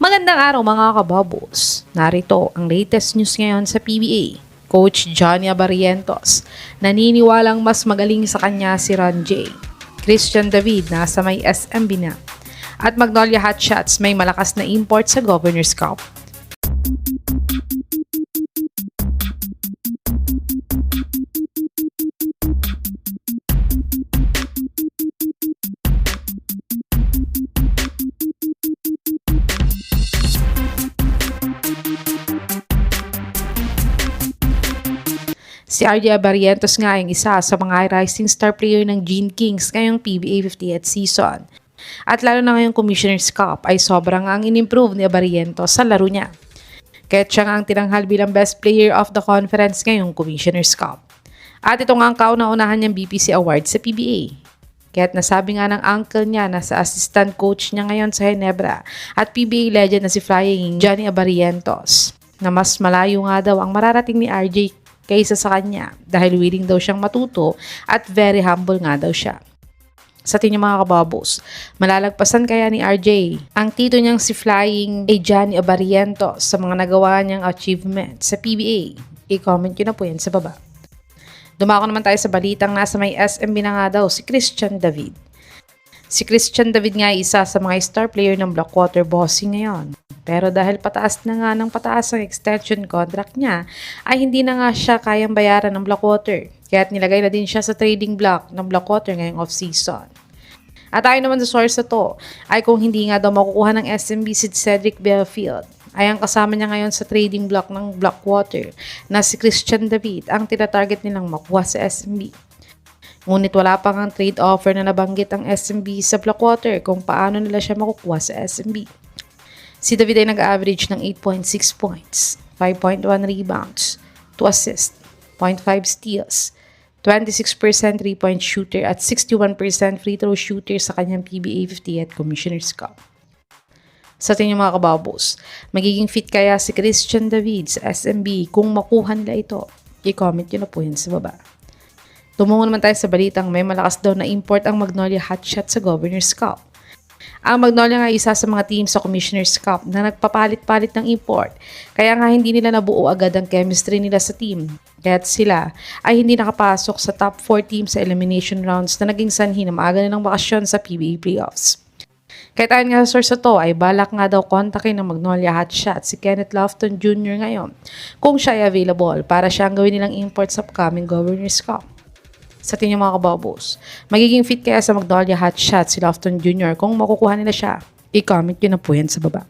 Magandang araw mga kababos. Narito ang latest news ngayon sa PBA. Coach Johnny Abarrientos, naniniwalang mas magaling sa kanya si Ron J. Christian David nasa may SMB na. At Magnolia Hotshots may malakas na import sa Governor's Cup. Si RJ Abarrientos nga ay isa sa mga rising star player ng Gene Kings ngayong PBA 50th season. At lalo na ngayong Commissioner's Cup ay sobrang ang in-improve ni Abarrientos sa laro niya. Kaya't siya nga ang tinanghal bilang best player of the conference ngayong Commissioner's Cup. At ito nga ang kauna-unahan niyang BPC award sa PBA. Kaya't nasabi nga ng uncle niya na sa assistant coach niya ngayon sa Ginebra at PBA legend na si Flying Johnny Abarrientos na mas malayo nga daw ang mararating ni RJ kaysa sa kanya dahil willing daw siyang matuto at very humble nga daw siya. Sa tingin mga kababos, malalagpasan kaya ni RJ ang tito niyang si Flying Johnny Abarrientos sa mga nagawa niyang achievement sa PBA? I-comment nyo na po yan sa baba. Dumako naman tayo sa balitang nasa may SMB na nga daw si Christian David. Si Christian David nga ay isa sa mga star player ng Blackwater Bossing ngayon. Pero dahil pataas na nga ng pataas ang extension contract niya, ay hindi na nga siya kayang bayaran ng Blackwater. Kaya't nilagay na din siya sa trading block ng Blackwater ngayong off-season. At ayon naman sa source na to, ay kung hindi nga daw makukuha ng SMB si Cedric Belfield, ay ang kasama niya ngayon sa trading block ng Blackwater na si Christian David ang tinatarget nilang makuha sa SMB. Ngunit wala pa nga trade offer na nabanggit ang SMB sa Blackwater kung paano nila siya makukuha sa SMB. Si David ay nag-average ng 8.6 points, 5.1 rebounds, 2 assists, 0.5 steals, 26% 3-point shooter at 61% free throw shooter sa kanyang PBA 50th Commissioner's Cup. Sa tingin mga kababos, magiging fit kaya si Christian David sa SMB kung makuha nila ito? I-comment nyo na po yan sa baba. Tumungo naman tayo sa balitang may malakas daw na import ang Magnolia Hotshots sa Governor's Cup. Ang Magnolia nga isa sa mga team sa Commissioner's Cup na nagpapalit-palit ng import. Kaya nga hindi nila nabuo agad ang chemistry nila sa team. Kaya't sila ay hindi nakapasok sa top 4 team sa elimination rounds na naging sanhi na maaga na ng bakasyon sa PBA playoffs. Kaya ayon nga sa source to ay balak nga daw kontakin ng Magnolia Hotshots si Kenneth Lofton Jr. ngayon kung siya ay available para siyang gawin nilang import sa upcoming Governor's Cup. Sa tingin mga kababos, magiging fit kaya sa Magnolia Hotshots si Lofton Jr. kung makukuha nila siya? I-comment nyo na po yan sa baba.